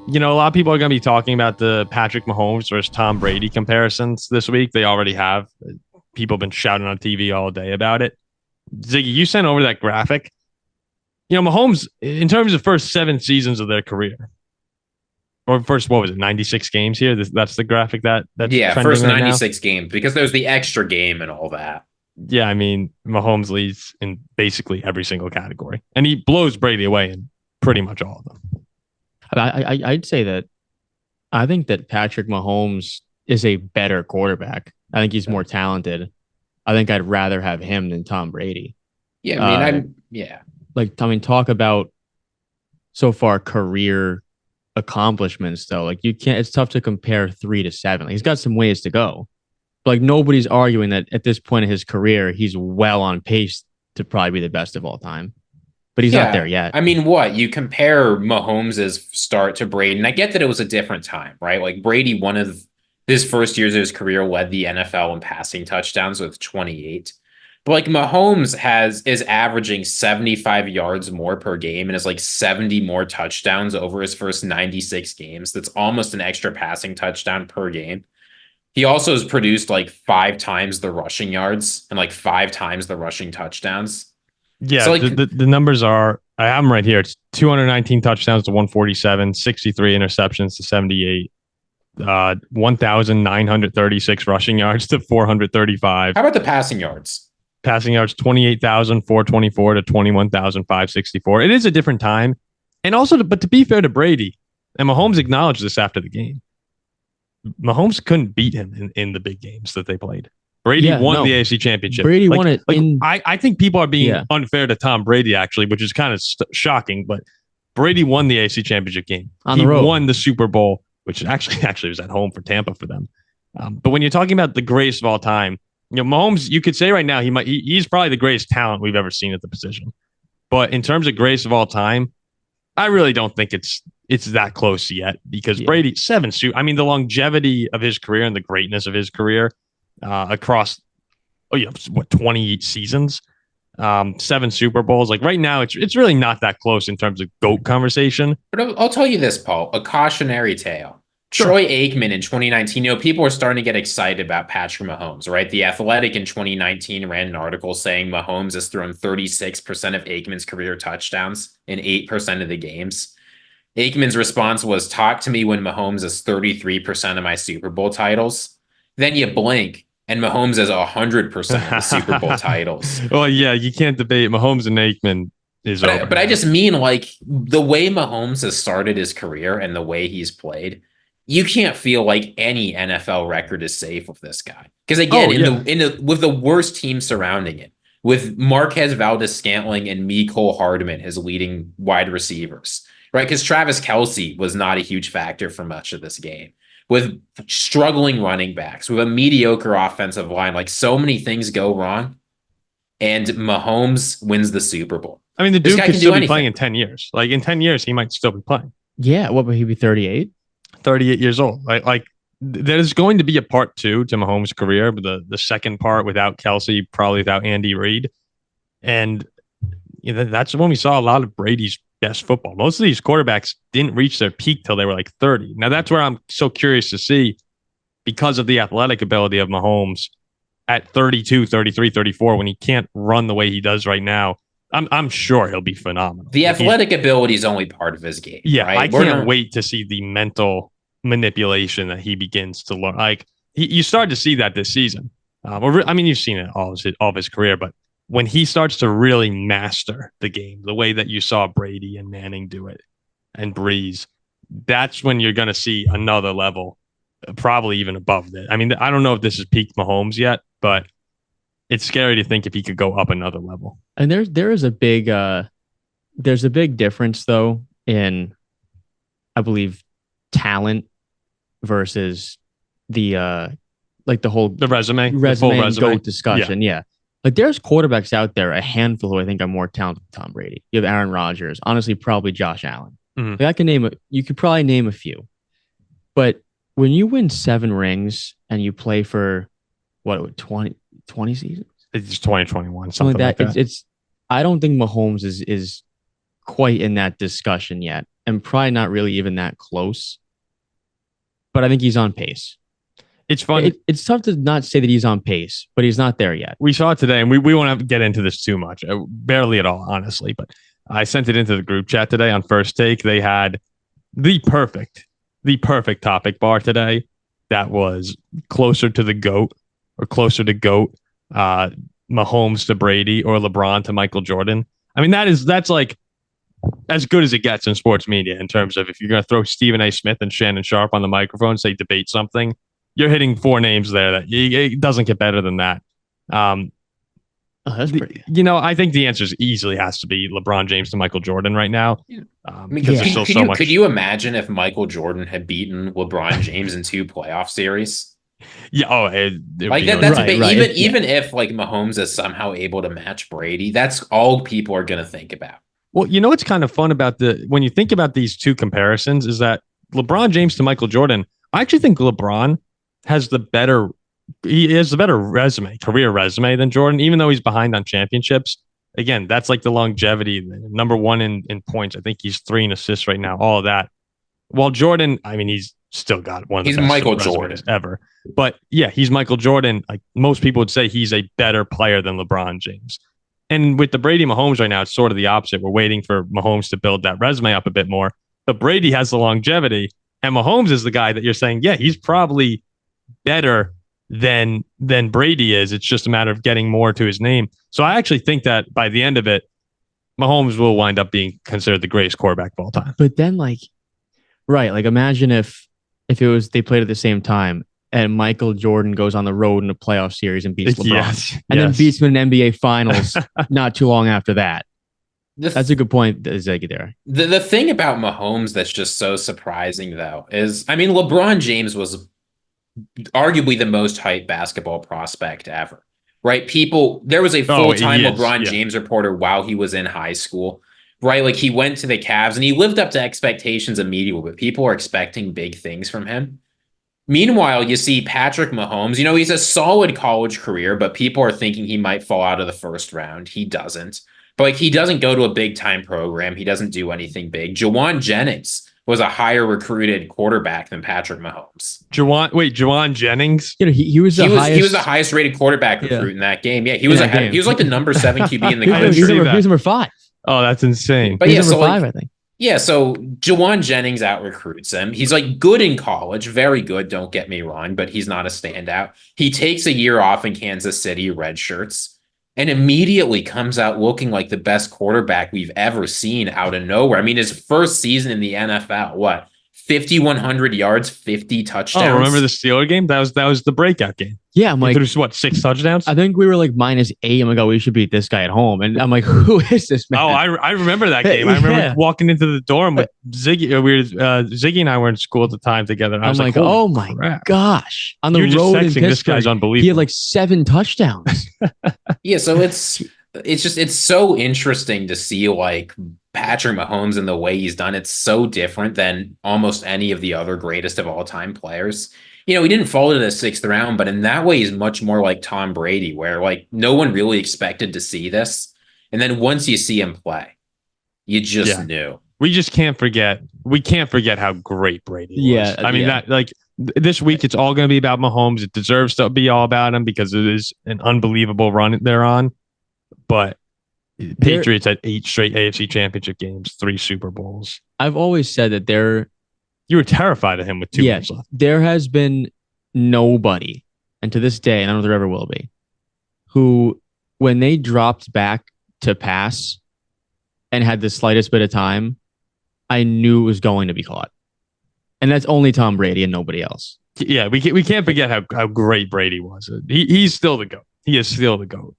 A lot of people are going to be talking about the Patrick Mahomes versus Tom Brady comparisons this week. They already have. People have been shouting on TV all day about it. Ziggy, you sent over that graphic. Mahomes, in terms of first 7 seasons of their career, or first, what was it, 96 games here? That's the graphic that's Yeah, trending first right now. 96 games because there's the extra game and all that. Yeah, I mean, Mahomes leads in basically every single category, and he blows Brady away in pretty much all of them. I'd say that I think that Patrick Mahomes is a better quarterback. I think he's more talented. I think I'd rather have him than Tom Brady. Yeah, I mean, Uh, yeah. talk about so far career accomplishments though. Like you can't. It's tough to compare 3 to 7. He's got some ways to go. But like nobody's arguing that at this point in his career, he's well on pace to probably be the best of all time. But he's not there Yeah. yet. I mean, what? You compare Mahomes' start to Brady, and I get that it was a different time, right? Like Brady, one of his first years of his career, led the NFL in passing touchdowns with 28. But like Mahomes is averaging 75 yards more per game and has like 70 more touchdowns over his first 96 games. That's almost an extra passing touchdown per game. He also has produced like 5 times the rushing yards and like 5 times the rushing touchdowns. Yeah, So like the numbers are, I have them right here. It's 219 touchdowns to 147, 63 interceptions to 78, 1,936 rushing yards to 435. how about the passing yards? Passing yards 28,424 to 21,564. It is a different time. And also, but to be fair to Brady, and Mahomes acknowledged this after the game, Mahomes couldn't beat him in the big games that they played. Brady won the AFC Championship. Brady won it. I think people are being unfair to Tom Brady, actually, which is kind of shocking. But Brady won the AFC Championship game. He won the Super Bowl, which actually was at home for Tampa for them. But when you're talking about the greatest of all time, Mahomes, you could say right now he's probably the greatest talent we've ever seen at the position. But in terms of greatest of all time, I really don't think it's that close yet because Brady the longevity of his career and the greatness of his career across 20 seasons, 7 Super Bowls. Like right now, it's really not that close in terms of GOAT conversation. But I'll tell you this, Paul, a cautionary tale. Sure. Troy Aikman in 2019, people were starting to get excited about Patrick Mahomes, right? The Athletic in 2019 ran an article saying Mahomes has thrown 36% of Aikman's career touchdowns in 8% of the games. Aikman's response was, talk to me when Mahomes has 33% of my Super Bowl titles. Then you blink and Mahomes has 100% of the Super Bowl titles. Well, yeah, you can't debate Mahomes and Aikman is over. But I just mean like the way Mahomes has started his career and the way he's played, you can't feel like any NFL record is safe with this guy. Because again, with the worst team surrounding it, with Marquez Valdez-Scantling and Mecole Hardman as leading wide receivers, right? Because Travis Kelce was not a huge factor for much of this game. With struggling running backs, with a mediocre offensive line, like so many things go wrong, and Mahomes wins the Super Bowl. I mean, the dude could still be playing in 10 years. Like in 10 years, he might still be playing. Yeah, what would he be 38? 38 years old. Like there's going to be a part 2 to Mahomes' career, but the second part without Kelce, probably without Andy Reid. And that's when we saw a lot of Brady's best football. Most of these quarterbacks didn't reach their peak till they were like 30. Now that's where I'm so curious to see, because of the athletic ability of Mahomes at 32, 33, 34, when he can't run the way he does right now. I'm sure he'll be phenomenal. The athletic ability is only part of his game. Yeah, right? I can't wait to see the mental manipulation that he begins to learn. Like you started to see that this season. You've seen it all of his career, but when he starts to really master the game, the way that you saw Brady and Manning do it, and Breeze, that's when you're going to see another level, probably even above that. I mean, I don't know if this is peak Mahomes yet, but it's scary to think if he could go up another level. And there's a big difference though in, I believe, talent versus the the resume, the full resume GOAT Yeah. discussion. Yeah. Like there's quarterbacks out there, a handful who I think are more talented than Tom Brady. You have Aaron Rodgers, honestly, probably Josh Allen. Mm-hmm. Like you could probably name a few. But when you win 7 rings and you play for 20 seasons? It's 2021, something like that. It's I don't think Mahomes is quite in that discussion yet. and probably not really even that close. But I think he's on pace. It's fun. It's tough to not say that he's on pace, but he's not there yet. We saw it today, and we won't get into this too much. Barely at all, honestly. But I sent it into the group chat today on First Take. They had the perfect topic bar today that was closer to the GOAT or closer to GOAT, Mahomes to Brady or LeBron to Michael Jordan. I mean, that's like as good as it gets in sports media in terms of if you're going to throw Stephen A. Smith and Shannon Sharp on the microphone, say debate something, you're hitting 4 names there that it doesn't get better than that. That's pretty. I think the answer easily has to be LeBron James to Michael Jordan right now. Because there's still so much. Could you imagine if Michael Jordan had beaten LeBron James in 2 playoff series? Yeah. Oh, like that's right. Even if like Mahomes is somehow able to match Brady, that's all people are going to think about. Well, what's kind of fun about when you think about these 2 comparisons is that LeBron James to Michael Jordan, I actually think LeBron has the better career resume than Jordan, even though he's behind on championships. Again, that's like the longevity, number 1 in points. I think he's 3 in assists right now, all of that. While Jordan, I mean, he's still got one of the best Michael Jordan ever. But yeah, he's Michael Jordan. Like most people would say he's a better player than LeBron James. And with the Brady Mahomes right now, it's sort of the opposite. We're waiting for Mahomes to build that resume up a bit more. But Brady has the longevity, and Mahomes is the guy that you're saying, yeah, he's probably better than Brady is. It's just a matter of getting more to his name. So I actually think that by the end of it, Mahomes will wind up being considered the greatest quarterback of all time. But then imagine if it was they played at the same time and Michael Jordan goes on the road in a playoff series and beats LeBron then beats him in an NBA Finals not too long after that. That's a good point, Ziggy, there. The thing about Mahomes that's just so surprising, though, is, I mean, LeBron James was arguably the most hyped basketball prospect ever, right? There was a full-time LeBron James reporter while he was in high school, right? Like he went to the Cavs and he lived up to expectations immediately, but people are expecting big things from him. Meanwhile, you see Patrick Mahomes, he's a solid college career, but people are thinking he might fall out of the first round. He doesn't. But he doesn't go to a big-time program. He doesn't do anything big. Juwan Jennings was a higher recruited quarterback than Patrick Mahomes. Juwan Jennings? He was the highest rated quarterback recruit in that game. Yeah, he was like the number 7 QB in the country. He was number 5. Oh, that's insane. But he was number 5, I think. Yeah, so Juwan Jennings out-recruits him. He's like good in college, very good, don't get me wrong, but he's not a standout. He takes a year off in Kansas City, red shirts, and immediately comes out looking like the best quarterback we've ever seen out of nowhere. I mean, his first season in the NFL, 5,100 yards, 50 touchdowns. Oh, remember the Steelers game? That was the breakout game. Yeah, I'm like, there's 6 touchdowns? I think we were like -8. I'm like, oh, we should beat this guy at home. And I'm like, who is this man? Oh, I remember that game. I remember walking into the dorm with Ziggy. Ziggy and I were in school at the time together. And I was like, oh my gosh. On the road in Pittsburgh, this guy's unbelievable. He had like 7 touchdowns. Yeah, so it's so interesting to see like Patrick Mahomes and the way he's done. It's so different than almost any of the other greatest of all time players. He didn't fall to the 6th round, but in that way, he's much more like Tom Brady, where like no one really expected to see this. And then once you see him play, you just knew. We just can't forget. We can't forget how great Brady was. I mean, that like this week, it's all going to be about Mahomes. It deserves to be all about him because it is an unbelievable run they're on. But Patriots had 8 straight AFC championship games, 3 Super Bowls. I've always said that you were terrified of him with 2 years left. There has been nobody, and to this day, and I don't know if there ever will be, who, when they dropped back to pass and had the slightest bit of time, I knew it was going to be caught. And that's only Tom Brady and nobody else. Yeah, we can't forget how great Brady was. He's still the GOAT. He is still the GOAT.